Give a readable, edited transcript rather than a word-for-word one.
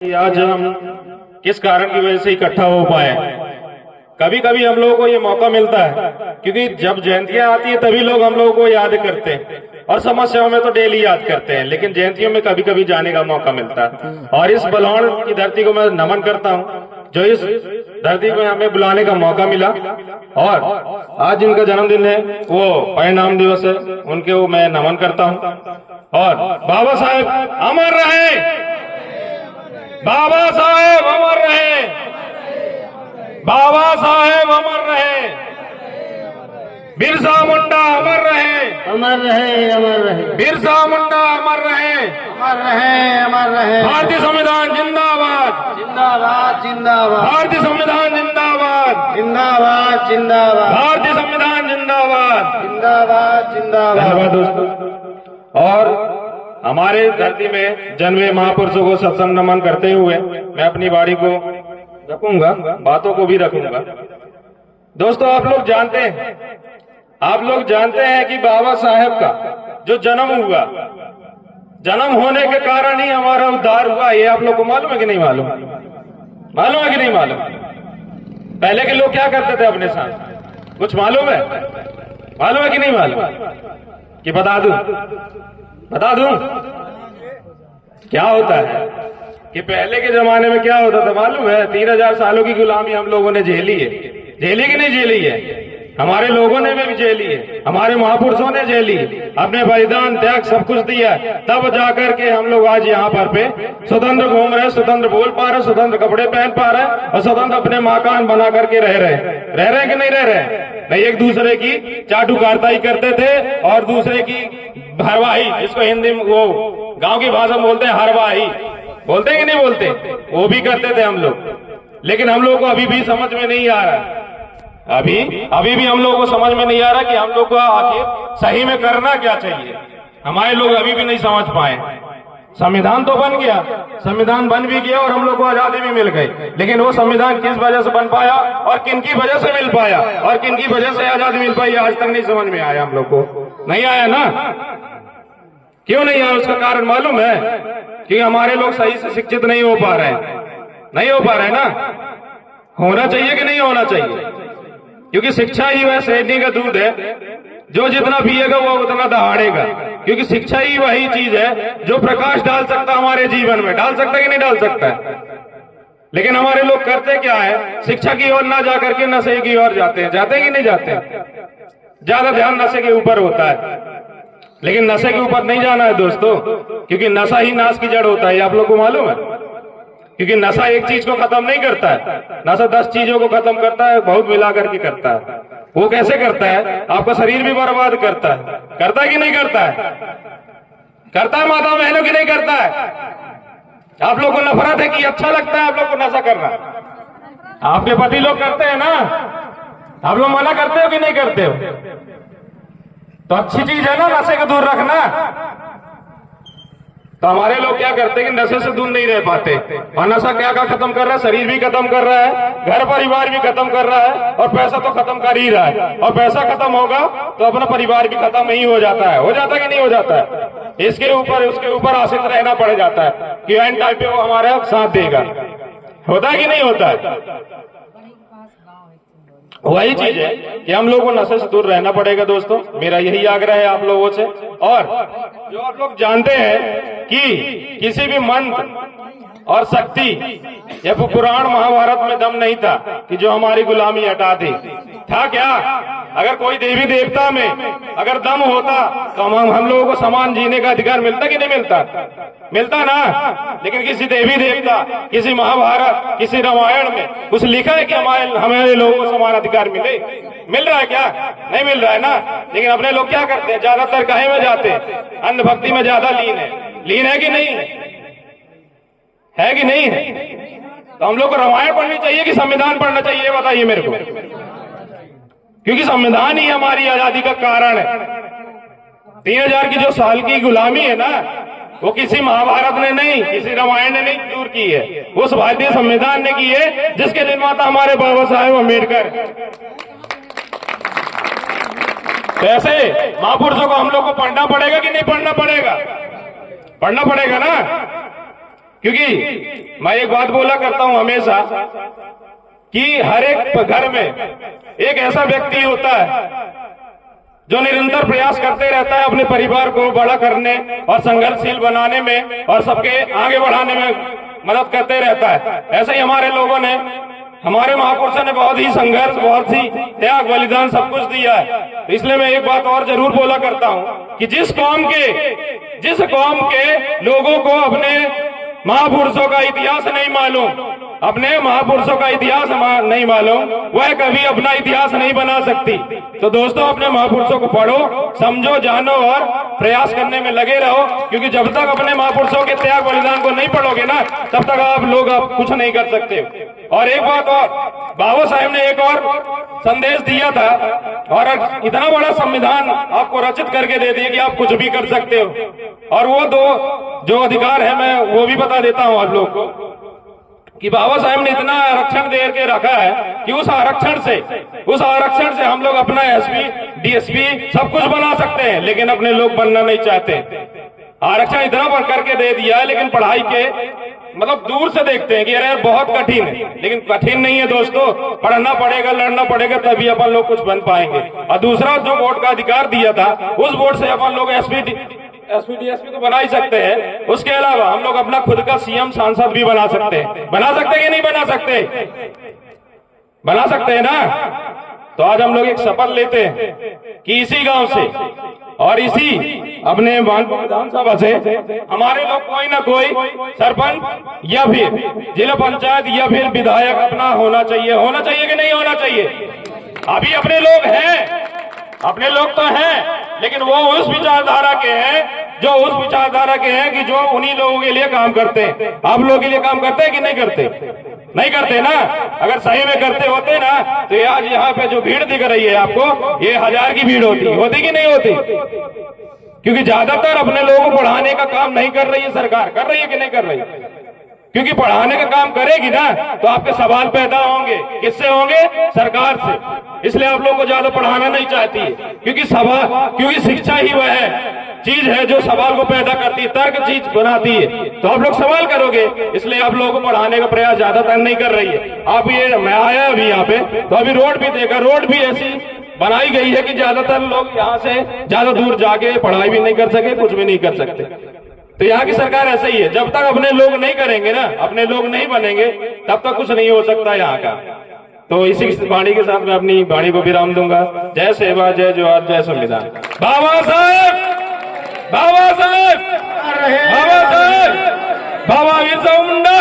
आज हम किस कारण की वजह से इकट्ठा हो पाए। कभी कभी हम लोगों को ये मौका मिलता है क्योंकि जब जयंतियां आती है तभी लोग हम लोगों को याद करते हैं और समस्याओं में तो डेली याद करते हैं, लेकिन जयंतियों में कभी कभी जाने का मौका मिलता है। और इस बलौड़ की धरती को मैं नमन करता हूँ जो इस धरती में हमें बुलाने का मौका मिला। और आज जिनका जन्मदिन है वो परिणाम दिवस है, उनके वो मैं नमन करता हूँ। और बाबा साहेब अमर रहे, बाबा साहेब अमर रहे, बाबा साहेब अमर रहे, बिरसा मुंडा अमर रहे, अमर रहे, अमर रहे, बिरसा मुंडा अमर रहे, अमर रहे, अमर रहे। भारतीय संविधान जिंदाबाद, जिंदाबाद, जिंदाबाद, भारतीय संविधान जिंदाबाद, जिंदाबाद, जिंदाबाद, भारतीय संविधान जिंदाबाद, जिंदाबाद, जिंदाबाद। धन्यवाद दोस्तों। और हमारे धरती में जन्मे महापुरुषों को सत्संग नमन करते हुए मैं अपनी वाणी को रखूंगा, बातों को भी रखूंगा। दोस्तों आप लोग जानते हैं कि बाबा साहेब का जो जन्म हुआ, जन्म होने के कारण ही हमारा उद्धार हुआ। ये आप लोग को मालूम है कि नहीं मालूम? मालूम है कि नहीं मालूम? पहले के लोग क्या करते थे अपने साथ, कुछ मालूम है? मालूम है कि नहीं मालूम? कि बता दूं क्या होता है कि पहले के जमाने में क्या होता था मालूम है? 3000 सालों की गुलामी हम लोगों ने झेली है। झेली कि नहीं झेली है? हमारे लोगों ने भी झेली है, हमारे महापुरुषों ने झेली है, अपने बलिदान त्याग सब कुछ दिया है, तब जाकर के हम लोग आज यहाँ पर पे स्वतंत्र घूम रहे, स्वतंत्र बोल पा रहे, स्वतंत्र कपड़े पहन पा रहे और स्वतंत्र अपने मकान बना करके रह रहे कि नहीं रह रहे? नहीं, एक दूसरे की चाटुकारताई करते थे और दूसरे की हरवाही, जिसको हिंदी में वो गांव की भाषा में बोलते हैं हरवाही, बोलते हैं कि नहीं बोलते? वो भी करते थे हम लोग। लेकिन हम लोगों को अभी भी समझ में नहीं आ रहा, अभी भी हम लोगों को समझ में नहीं आ रहा कि हम लोग को आखिर सही में करना क्या चाहिए। हमारे लोग अभी भी नहीं समझ पाए। संविधान तो बन गया, संविधान बन भी गया और हम लोग को आजादी भी मिल गई, लेकिन वो संविधान किस वजह से बन पाया और किन की वजह से मिल पाया और किन की वजह से आजादी मिल पाई, आज तक नहीं समझ में आया। हम लोग को नहीं आया ना? क्यों नहीं आया? उसका कारण मालूम है? कि हमारे लोग सही से शिक्षित नहीं हो पा रहे हैं, ना? होना चाहिए कि नहीं होना चाहिए? क्योंकि शिक्षा ही वह शहद का दूध है, जो जितना पिएगा वो उतना दहाड़ेगा। क्योंकि शिक्षा ही वही चीज है जो प्रकाश डाल सकता हमारे जीवन में। डाल सकता है कि नहीं डाल सकता है? लेकिन हमारे लोग करते क्या है, शिक्षा की ओर ना जाकर के नशे की ओर जाते हैं कि नहीं जाते? ज्यादा ध्यान नशे के ऊपर होता है, लेकिन नशे के ऊपर नहीं जाना है दोस्तों, क्योंकि नशा ही नाश की जड़ होता है। आप लोग को मालूम है? क्योंकि नशा एक चीज को खत्म नहीं करता है, नशा 10 चीजों को खत्म करता है, बहुत मिला करके करता है। वो कैसे करता है? आपका शरीर भी बर्बाद करता है कि नहीं करता है? करता है माता बहनों की नहीं करता है? आप लोग को नफरत है कि अच्छा लगता है आप लोग को नशा करना? आपके पति लोग करते हैं ना? आप लोग मना करते हो कि नहीं करते हो? तो अच्छी चीज है ना नशे को दूर रखना। तो हमारे लोग क्या करते हैं कि नशे से दूर नहीं रह पाते, और नशा क्या खत्म कर रहा है? शरीर भी खत्म कर रहा है, घर परिवार भी खत्म कर रहा है, और पैसा तो खत्म कर ही रहा है। और पैसा खत्म होगा तो अपना परिवार भी खत्म ही हो जाता है कि नहीं हो जाता है? उसके ऊपर आश्रित रहना पड़ जाता है कि एन टाइप पे वो हमारा साथ देगा। होता है कि नहीं होता है? वही चीज है कि हम लोगों को नशे से दूर रहना पड़ेगा दोस्तों, मेरा यही आग्रह है आप लोगों से। और जो आप लोग जानते हैं कि किसी भी मंत्र और शक्ति या पुराण महाभारत में दम नहीं था कि जो हमारी गुलामी हटा दे। था क्या? अगर कोई देवी देवता में अगर दम होता तो हम लोगों को समान जीने का अधिकार मिलता कि नहीं मिलता? मिलता ना। लेकिन किसी देवी देवता, किसी महाभारत, किसी रामायण में कुछ लिखा है कि हमारे लोगों को समान अधिकार मिल रहा है क्या? नहीं मिल रहा है ना। लेकिन अपने लोग क्या करते हैं, ज्यादातर काहे में जाते हैं? अंधभक्ति में ज्यादा लीन है कि नहीं है कि नहीं है? तो हम लोग को रामायण पढ़नी चाहिए कि संविधान पढ़ना चाहिए, ये बताइए मेरे को। क्योंकि संविधान ही हमारी आजादी का कारण है। 3000 की जो साल की गुलामी है ना, वो किसी महाभारत ने नहीं, किसी रामायण ने नहीं दूर की है, उस भारतीय संविधान ने की है, जिसके निर्माता हमारे बाबा साहेब अम्बेडकर। तो ऐसे महापुरुषों को हम लोग को पढ़ना पड़ेगा कि नहीं पढ़ना पड़ेगा? पढ़ना पड़ेगा ना। क्योंकि मैं एक बात बोला करता हूं हमेशा कि हर एक घर में एक ऐसा व्यक्ति होता है जो निरंतर प्रयास करते रहता है अपने परिवार को बड़ा करने और संघर्षशील बनाने में और सबके आगे बढ़ाने में मदद करते रहता है। ऐसे ही हमारे लोगों ने, हमारे महापुरुषों ने बहुत ही संघर्ष, बहुत ही त्याग, बलिदान सब कुछ दिया है। तो इसलिए मैं एक बात और जरूर बोला करता हूं कि जिस कौम के लोगों को अपने महापुरुषों का इतिहास नहीं मालूम, अपने महापुरुषों का इतिहास नहीं मालूम, वह कभी अपना इतिहास नहीं बना सकती। तो दोस्तों, अपने महापुरुषों को पढ़ो, समझो, जानो और प्रयास करने में लगे रहो, क्योंकि जब तक अपने महापुरुषों के त्याग बलिदान को नहीं पढ़ोगे ना, तब तक आप लोग कुछ नहीं कर सकते। और एक बात और, बाबा साहेब ने एक और संदेश दिया था और इतना बड़ा संविधान आपको रचित करके दे दिया कि आप कुछ भी कर सकते हो। और वो दो जो अधिकार है, मैं वो भी बता देता हूं आप लोग को कि बाबा साहेब ने इतना आरक्षण दे के रखा है कि उस आरक्षण से हम लोग अपना एसपी, डीएसपी सब कुछ बना सकते हैं, लेकिन अपने लोग बनना नहीं चाहते। आरक्षण इतना बढ़ करके दे दिया है, लेकिन पढ़ाई के मतलब दूर से देखते हैं कि अरे बहुत कठिन है, लेकिन कठिन नहीं है दोस्तों। पढ़ना पड़ेगा, लड़ना पड़ेगा, तभी अपन लोग कुछ बन पाएंगे। और दूसरा जो वोट का अधिकार दिया था, उस वोट से अपन लोग एसपी, डीएसपी तो बना ही सकते हैं। उसके अलावा हम लोग अपना खुद का सीएम, सांसद भी बना सकते हैं। बना सकते हैं कि नहीं बना सकते? बना सकते हैं ना। तो आज हम लोग एक शपथ लेते हैं कि इसी गांव से और इसी अपने विधानसभा से हमारे लोग कोई ना कोई सरपंच या फिर जिला पंचायत या फिर विधायक अपना होना चाहिए कि नहीं होना चाहिए? अभी अपने लोग हैं, अपने लोग तो हैं, लेकिन वो उस विचारधारा के हैं कि जो उन्हीं लोगों के लिए काम करते हैं। आप लोगों के लिए काम करते हैं कि नहीं करते? नहीं करते ना। अगर सही में करते होते ना, तो आज यहाँ पे जो भीड़ दिख रही है आपको, ये 1000 की भीड़ होती कि नहीं होती? क्योंकि ज्यादातर अपने लोगों को पढ़ाने का काम नहीं कर रही है सरकार। कर रही है कि नहीं कर रही? क्योंकि पढ़ाने का काम करेगी ना, तो आपके सवाल पैदा होंगे। किससे होंगे? सरकार से। इसलिए आप लोग को ज्यादा पढ़ाना नहीं चाहती है, क्योंकि शिक्षा ही वह चीज है जो सवाल को पैदा करती है, तर्क चीज बनाती है। तो आप लोग सवाल करोगे, इसलिए आप लोगों को पढ़ाने का प्रयास ज्यादातर नहीं कर रही है। आप ये, मैं आया अभी यहाँ पे, तो अभी रोड भी देखा, रोड भी ऐसी बनाई गई है कि ज्यादातर लोग यहाँ से ज्यादा दूर जाके पढ़ाई भी नहीं कर सके, कुछ भी नहीं कर सकते। तो यहाँ की सरकार ऐसे ही है। जब तक अपने लोग नहीं करेंगे ना, अपने लोग नहीं बनेंगे, तब तक कुछ नहीं हो सकता यहाँ का। तो इसी वाणी के साथ मैं अपनी वाणी को विराम दूंगा। जय सेवा, जय जोहार, जय संविधान। बाबा साहेब, बाबा साहेब, बाबा साहेब, बाबा बिरसा मुंडा।